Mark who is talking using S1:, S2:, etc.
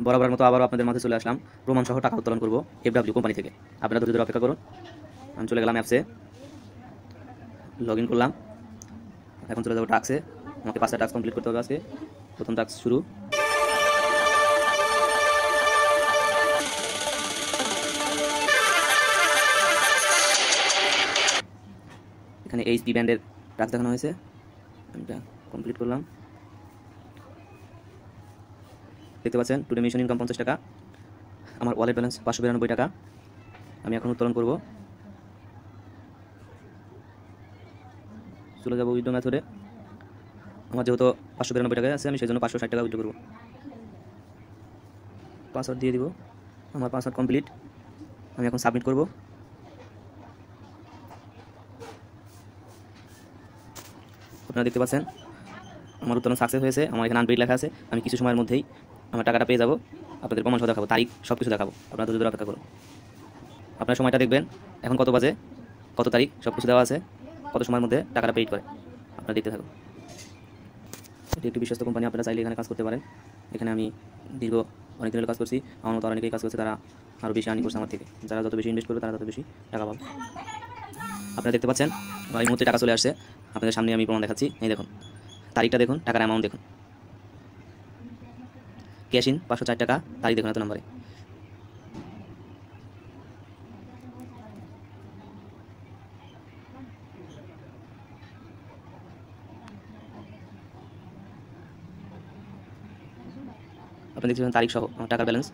S1: বরাবরের মতো আবারও আপনাদের মাঝে চলে আসলাম প্রমাণ সহ টাকা উত্তোলন করব এফডব্লিউ কোম্পানি থেকে। আপনারা ধৈর্য ধরে অপেক্ষা করুন। আমি চলে গেলাম অ্যাপসে, লগ ইন করলাম। এখন চলে যাবো টাস্কে। আমাকে 5টা টাস্ক কমপ্লিট করতে হবে আজকে। প্রথম টাস্ক শুরু। এখানে এইচডি ব্যান্ডের টাস্ক দেখানো হয়েছে, আমি এটা কমপ্লিট করলাম। দেখতে পাচ্ছেন টুডে মিশন ইনকাম 50 টাকা, আমার ওয়ালেট ব্যালেন্স 592 টাকা। আমি এখন উত্তোলন করব। চলে যাবো উইথড্র মেথডে। আমার যেহেতু 592 টাকা আছে, আমি সেই জন্য 560 টাকা উইথড্র করবো। পাসওয়ার্ড দিয়ে দিব। আমার পাসওয়ার্ড কমপ্লিট। আমি এখন সাবমিট করব। আপনারা দেখতে পাচ্ছেন আমার উত্তোলন সাকসেস হয়েছে। আমার এখানে আনপেইড লেখা আছে। আমি কিছু সময়ের মধ্যেই আমার টাকাটা পেয়ে যাব। আপনাদের প্রমাণ সহ দেখাবো, তারিখ সব কিছু দেখাবো। আপনারা ধৈর্য ধরে অপেক্ষা করুন। আপনার সময়টা দেখবেন, এখন কত বাজে, কত তারিখ, সব কিছু দেওয়া আছে, কত সময়ের মধ্যে টাকাটা পেইড করে। আপনারা দেখতে থাকুন। এটি একটি বিশ্বস্ত কোম্পানি, আপনারা চাইলে এখানে কাজ করতে পারেন। এখানে আমি দীর্ঘ অনেক দিনের কাজ করছি। আমার মতো অনেকেই কাজ করছে, তারা আরও বেশি আর্নিং করছে আমার থেকে। যারা যত বেশি ইনভেস্ট করবে তারা তত বেশি টাকা পাবে। আপনারা দেখতে পাচ্ছেন আমার এই মুহূর্তে টাকা চলে আসছে। আপনাদের সামনে আমি প্রমাণ দেখাচ্ছি। এই দেখুন, তারিখটা দেখুন, টাকার অ্যামাউন্ট দেখুন। ক্যাশ ইন 504 টাকা, তারিখ দেখুন এত নম্বরে। আপনি দেখতে পাচ্ছেন তারিখ সহ আমার টাকার ব্যালেন্স